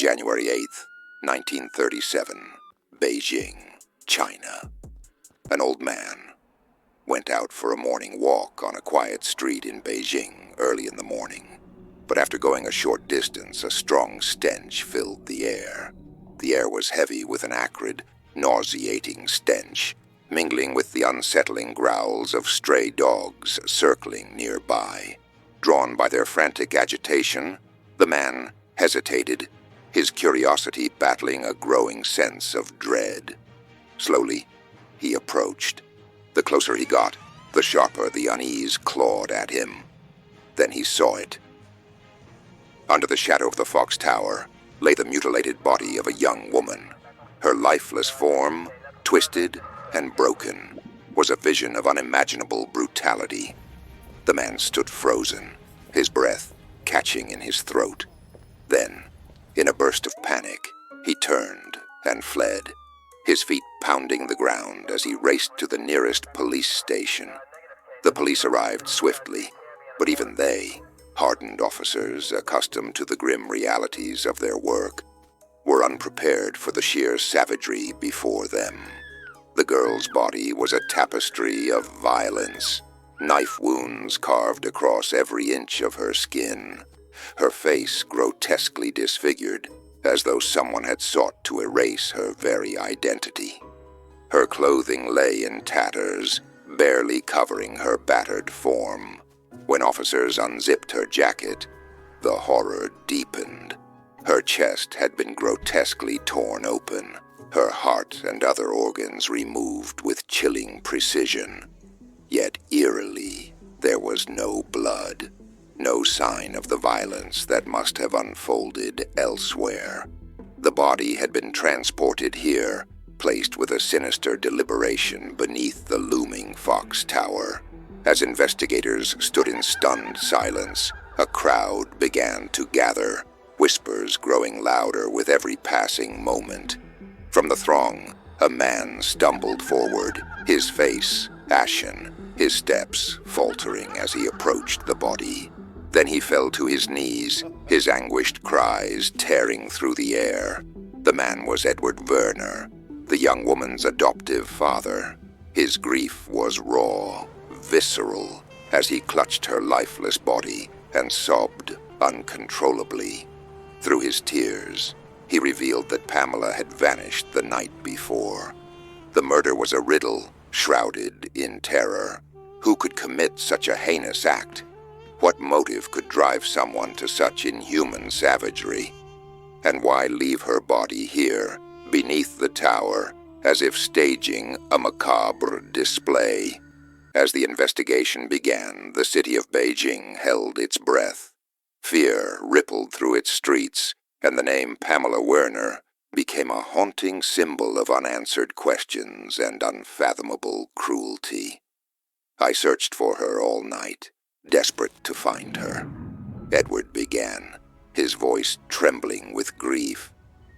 January 8th, 1937, Beijing, China. An old man went out for a morning walk on a quiet street in Beijing early in the morning. But after going a short distance, a strong stench filled the air. The air was heavy with an acrid, nauseating stench, mingling with the unsettling growls of stray dogs circling nearby. Drawn by their frantic agitation, the man hesitated, his curiosity battling a growing sense of dread. Slowly, he approached. The closer he got, the sharper the unease clawed at him. Then he saw it. Under the shadow of the Fox Tower lay the mutilated body of a young woman. Her lifeless form, twisted and broken, was a vision of unimaginable brutality. The man stood frozen, his breath catching in his throat. Then, in a burst of panic, he turned and fled, his feet pounding the ground as he raced to the nearest police station. The police arrived swiftly, but even they, hardened officers accustomed to the grim realities of their work, were unprepared for the sheer savagery before them. The girl's body was a tapestry of violence, knife wounds carved across every inch of her skin, her face grotesquely disfigured, as though someone had sought to erase her very identity. Her clothing lay in tatters, barely covering her battered form. When officers unzipped her jacket, the horror deepened. Her chest had been grotesquely torn open, her heart and other organs removed with chilling precision. Yet eerily, there was no blood, no sign of the violence that must have unfolded elsewhere. The body had been transported here, placed with a sinister deliberation beneath the looming Fox Tower. As investigators stood in stunned silence, a crowd began to gather, whispers growing louder with every passing moment. From the throng, a man stumbled forward, his face ashen, his steps faltering as he approached the body. Then he fell to his knees, his anguished cries tearing through the air. The man was Edward Werner, the young woman's adoptive father. His grief was raw, visceral, as he clutched her lifeless body and sobbed uncontrollably. Through his tears, he revealed that Pamela had vanished the night before. The murder was a riddle, shrouded in terror. Who could commit such a heinous act? What motive could drive someone to such inhuman savagery? And why leave her body here, beneath the tower, as if staging a macabre display? As the investigation began, the city of Beijing held its breath. Fear rippled through its streets, and the name Pamela Werner became a haunting symbol of unanswered questions and unfathomable cruelty. I searched for her all night, desperate to find her. Edward began, his voice trembling with grief,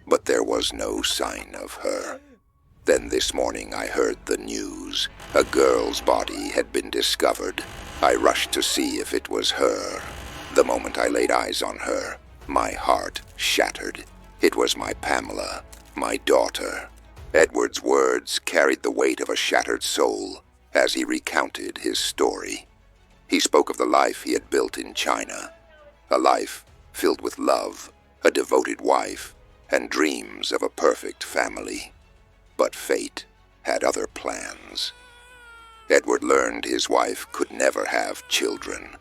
but there was no sign of her. Then this morning I heard the news. A girl's body had been discovered. I rushed to see if it was her. The moment I laid eyes on her, my heart shattered. It was my Pamela, my daughter. Edward's words carried the weight of a shattered soul as he recounted his story. He spoke of the life he had built in China, a life filled with love, a devoted wife, and dreams of a perfect family. But fate had other plans. Edward learned his wife could never have children,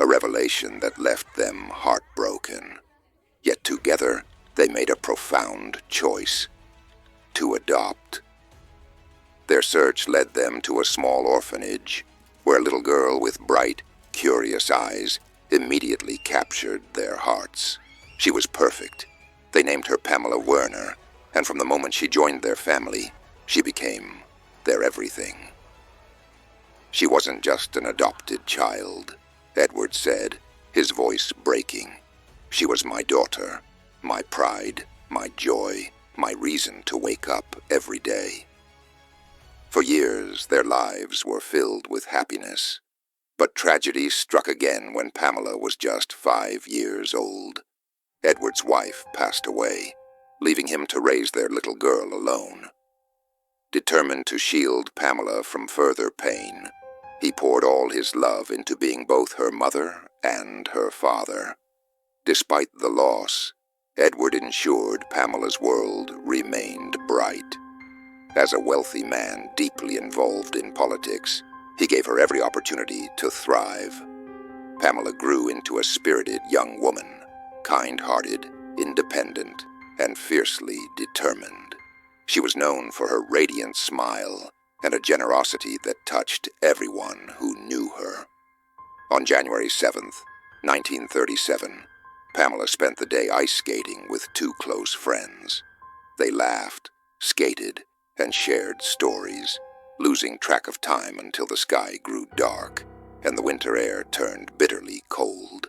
a revelation that left them heartbroken. Yet together, they made a profound choice: to adopt. Their search led them to a small orphanage, where a little girl with bright, curious eyes immediately captured their hearts. She was perfect. They named her Pamela Werner, and from the moment she joined their family, she became their everything. She wasn't just an adopted child, Edward said, his voice breaking. She was my daughter, my pride, my joy, my reason to wake up every day. For years, their lives were filled with happiness. But tragedy struck again when Pamela was just 5 years old. Edward's wife passed away, leaving him to raise their little girl alone. Determined to shield Pamela from further pain, he poured all his love into being both her mother and her father. Despite the loss, Edward ensured Pamela's world remained bright. As a wealthy man deeply involved in politics, he gave her every opportunity to thrive. Pamela grew into a spirited young woman, kind-hearted, independent, and fiercely determined. She was known for her radiant smile and a generosity that touched everyone who knew her. On January 7th, 1937, Pamela spent the day ice skating with two close friends. They laughed, skated, and shared stories, losing track of time until the sky grew dark and the winter air turned bitterly cold.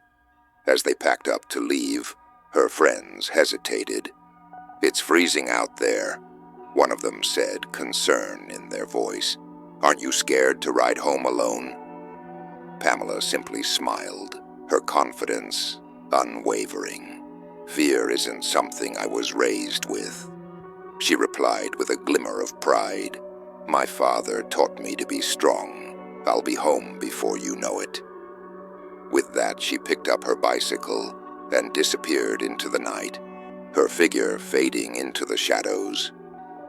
As they packed up to leave, her friends hesitated. "It's freezing out there," one of them said, concern in their voice. "Aren't you scared to ride home alone?" Pamela simply smiled, her confidence unwavering. "Fear isn't something I was raised with," she replied with a glimmer of pride. "My father taught me to be strong. I'll be home before you know it." With that, she picked up her bicycle and disappeared into the night, her figure fading into the shadows.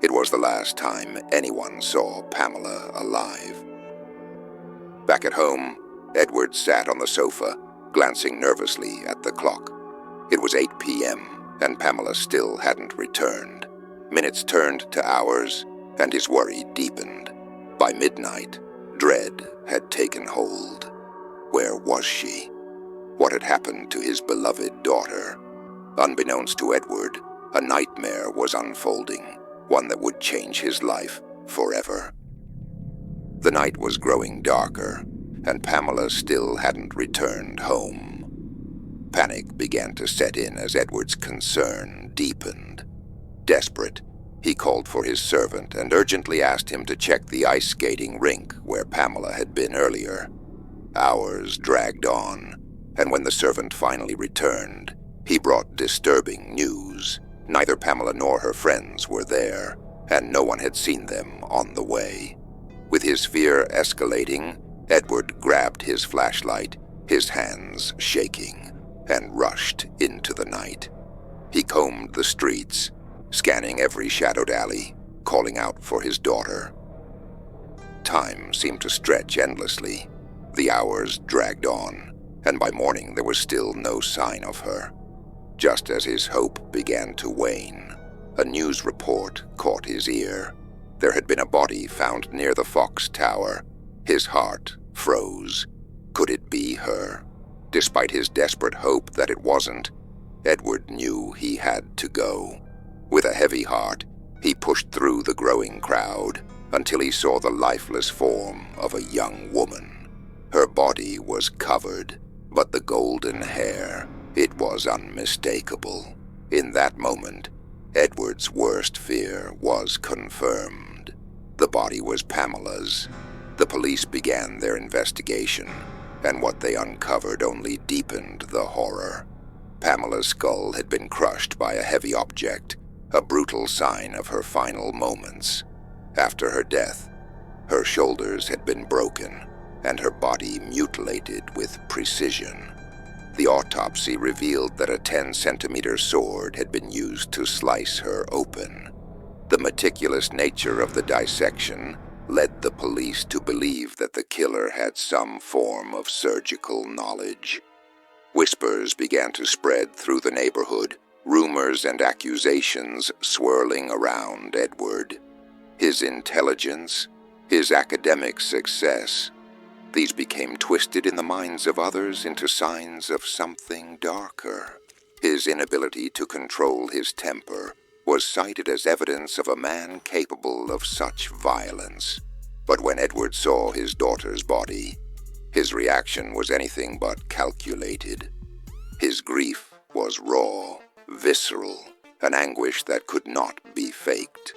It was the last time anyone saw Pamela alive. Back at home, Edward sat on the sofa, glancing nervously at the clock. It was 8 p.m., and Pamela still hadn't returned. Minutes turned to hours, and his worry deepened. By midnight, dread had taken hold. Where was she? What had happened to his beloved daughter? Unbeknownst to Edward, a nightmare was unfolding, one that would change his life forever. The night was growing darker, and Pamela still hadn't returned home. Panic began to set in as Edward's concern deepened. Desperate, he called for his servant and urgently asked him to check the ice skating rink where Pamela had been earlier. Hours dragged on, and when the servant finally returned, he brought disturbing news. Neither Pamela nor her friends were there, and no one had seen them on the way. With his fear escalating, Edward grabbed his flashlight, his hands shaking, and rushed into the night. He combed the streets, scanning every shadowed alley, calling out for his daughter. Time seemed to stretch endlessly. The hours dragged on, and by morning there was still no sign of her. Just as his hope began to wane, a news report caught his ear. There had been a body found near the Fox Tower. His heart froze. Could it be her? Despite his desperate hope that it wasn't, Edward knew he had to go. With a heavy heart, he pushed through the growing crowd until he saw the lifeless form of a young woman. Her body was covered, but the golden hair, it was unmistakable. In that moment, Edward's worst fear was confirmed. The body was Pamela's. The police began their investigation, and what they uncovered only deepened the horror. Pamela's skull had been crushed by a heavy object, a brutal sign of her final moments. After her death, her shoulders had been broken, and her body mutilated with precision. The autopsy revealed that a 10-centimeter sword had been used to slice her open. The meticulous nature of the dissection led the police to believe that the killer had some form of surgical knowledge. Whispers began to spread through the neighborhood, rumors and accusations swirling around Edward. His intelligence, his academic success, these became twisted in the minds of others into signs of something darker. His inability to control his temper was cited as evidence of a man capable of such violence. But when Edward saw his daughter's body, his reaction was anything but calculated. His grief was raw, visceral, an anguish that could not be faked.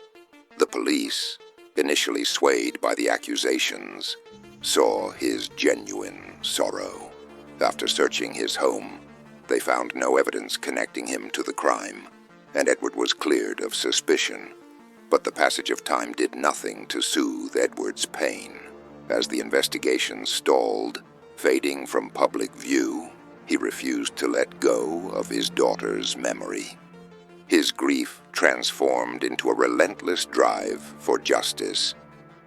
The police, initially swayed by the accusations, saw his genuine sorrow. After searching his home, They found no evidence connecting him to the crime, and Edward was cleared of suspicion. But the passage of time did nothing to soothe Edward's pain. As the investigation stalled, fading from public view, he refused to let go of his daughter's memory. His grief transformed into a relentless drive for justice.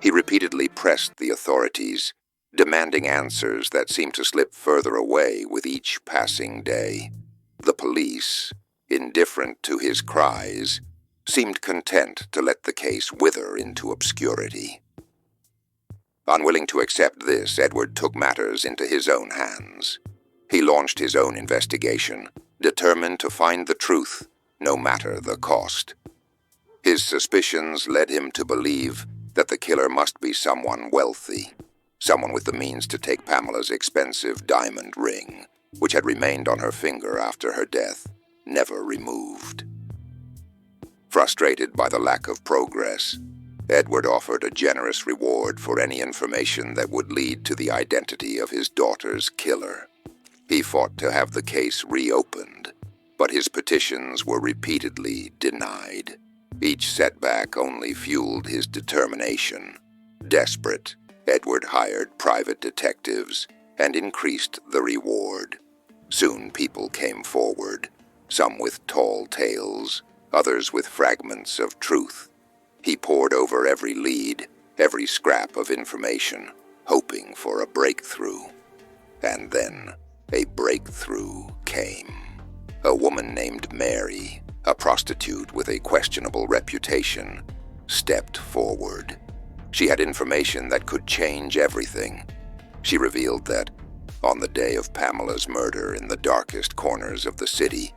He repeatedly pressed the authorities, demanding answers that seemed to slip further away with each passing day. The police, indifferent to his cries, seemed content to let the case wither into obscurity. Unwilling to accept this, Edward took matters into his own hands. He launched his own investigation, determined to find the truth, no matter the cost. His suspicions led him to believe that the killer must be someone wealthy, someone with the means to take Pamela's expensive diamond ring, which had remained on her finger after her death, never removed. Frustrated by the lack of progress, Edward offered a generous reward for any information that would lead to the identity of his daughter's killer. He fought to have the case reopened, but his petitions were repeatedly denied. Each setback only fueled his determination. Desperate, Edward hired private detectives and increased the reward. Soon people came forward, some with tall tales, others with fragments of truth. He pored over every lead, every scrap of information, hoping for a breakthrough. And then a breakthrough came. A woman named Mary, a prostitute with a questionable reputation, stepped forward. She had information that could change everything. She revealed that, on the day of Pamela's murder in the darkest corners of the city,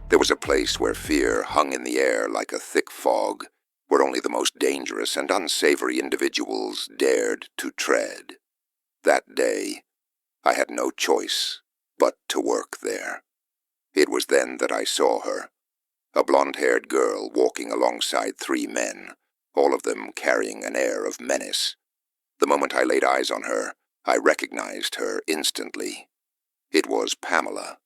there was a place where fear hung in the air like a thick fog, where only the most dangerous and unsavory individuals dared to tread. That day, I had no choice but to work there. It was then that I saw her, a blonde-haired girl walking alongside 3 men, all of them carrying an air of menace. The moment I laid eyes on her, I recognized her instantly. It was Pamela.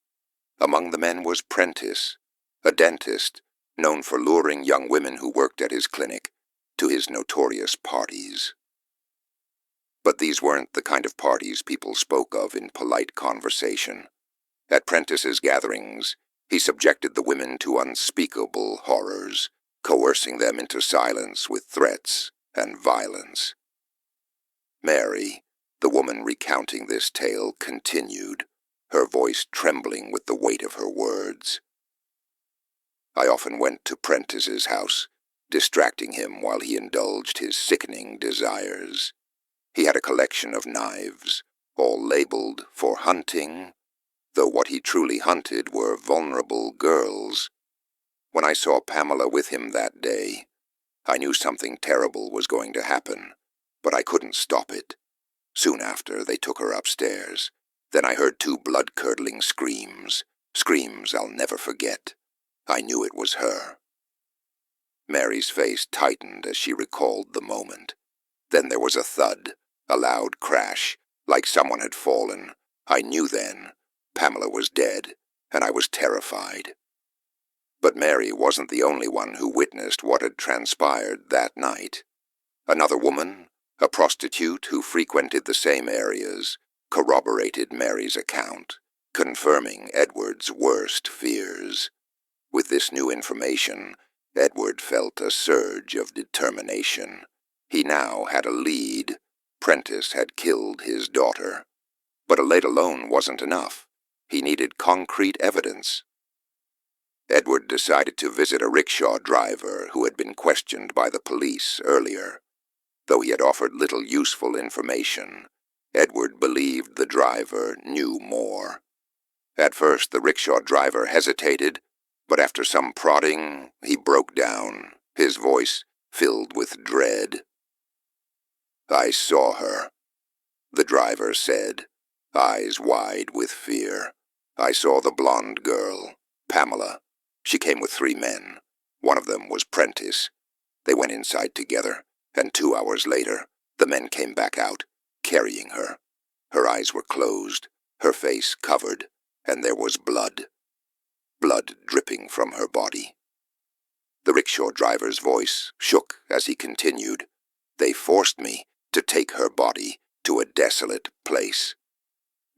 Among the men was Prentice, a dentist known for luring young women who worked at his clinic to his notorious parties. But these weren't the kind of parties people spoke of in polite conversation. At Prentice's gatherings, he subjected the women to unspeakable horrors, coercing them into silence with threats and violence. Mary, the woman recounting this tale, continued, her voice trembling with the weight of her words. I often went to Prentice's house, distracting him while he indulged his sickening desires. He had a collection of knives, all labeled for hunting, though what he truly hunted were vulnerable girls. When I saw Pamela with him that day, I knew something terrible was going to happen, but I couldn't stop it. Soon after, they took her upstairs. Then I heard 2 blood-curdling screams, screams I'll never forget. I knew it was her. Mary's face tightened as she recalled the moment. Then there was a thud, a loud crash, like someone had fallen. I knew then Pamela was dead, and I was terrified. But Mary wasn't the only one who witnessed what had transpired that night. Another woman, a prostitute who frequented the same areas, corroborated Mary's account, confirming Edward's worst fears. With this new information, Edward felt a surge of determination. He now had a lead. Prentice had killed his daughter. But a lead alone wasn't enough. He needed concrete evidence. Edward decided to visit a rickshaw driver who had been questioned by the police earlier. Though he had offered little useful information, Edward believed the driver knew more. At first, the rickshaw driver hesitated, but after some prodding, he broke down, his voice filled with dread. I saw her, the driver said, eyes wide with fear. I saw the blonde girl, Pamela. She came with 3 men. One of them was Prentice. They went inside together, and 2 hours later, the men came back out, carrying her. Her eyes were closed, her face covered, and there was blood blood dripping from her body. The rickshaw driver's voice shook as he continued. They forced me to take her body to a desolate place.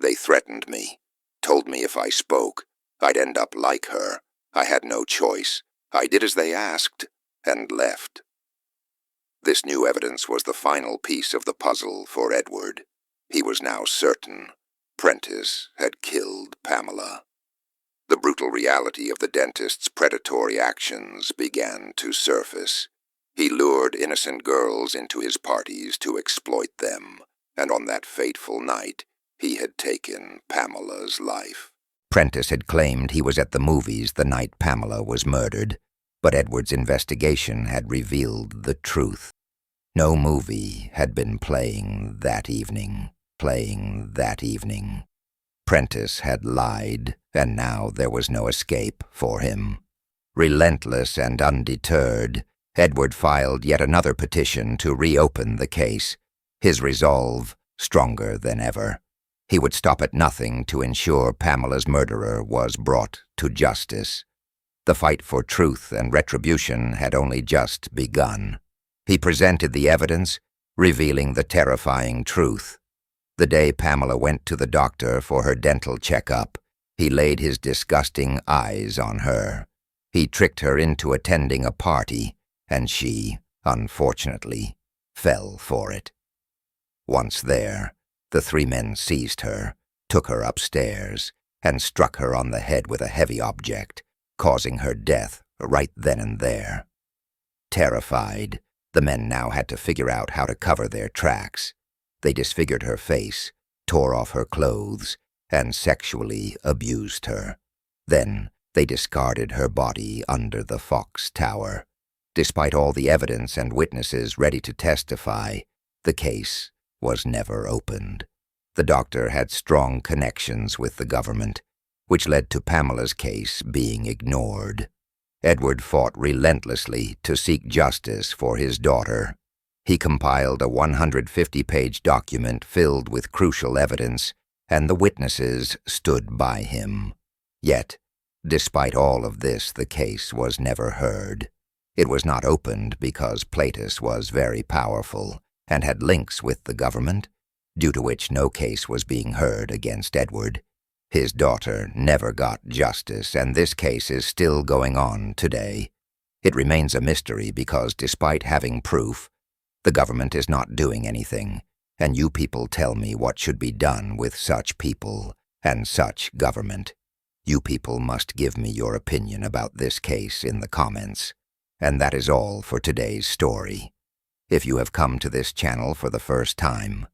They threatened me, told me if I spoke, I'd end up like her. I had no choice. I did as they asked, and left. This new evidence was the final piece of the puzzle for Edward. He was now certain Prentice had killed Pamela. The brutal reality of the dentist's predatory actions began to surface. He lured innocent girls into his parties to exploit them, and on that fateful night, he had taken Pamela's life. Prentice had claimed he was at the movies the night Pamela was murdered, but Edward's investigation had revealed the truth. No movie had been playing that evening. Prentice had lied, and now there was no escape for him. Relentless and undeterred, Edward filed yet another petition to reopen the case, his resolve stronger than ever. He would stop at nothing to ensure Pamela's murderer was brought to justice. The fight for truth and retribution had only just begun. He presented the evidence, revealing the terrifying truth. The day Pamela went to the doctor for her dental checkup, he laid his disgusting eyes on her. He tricked her into attending a party, and she, unfortunately, fell for it. Once there, the three men seized her, took her upstairs, and struck her on the head with a heavy object, causing her death right then and there. Terrified, the men now had to figure out how to cover their tracks. They disfigured her face, tore off her clothes, and sexually abused her. Then they discarded her body under the Fox Tower. Despite all the evidence and witnesses ready to testify, the case was never opened. The doctor had strong connections with the government, which led to Pamela's case being ignored. Edward fought relentlessly to seek justice for his daughter. He compiled a 150-page document filled with crucial evidence, and the witnesses stood by him. Yet, despite all of this, the case was never heard. It was not opened because Prentice was very powerful and had links with the government, due to which no case was being heard against Edward. His daughter never got justice, and this case is still going on today. It remains a mystery because, despite having proof, the government is not doing anything, and you people tell me what should be done with such people and such government. You people must give me your opinion about this case in the comments. And that is all for today's story. If you have come to this channel for the first time,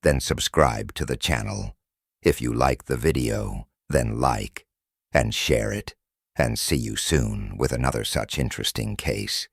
then subscribe to the channel. If you like the video, then like and share it, and see you soon with another such interesting case.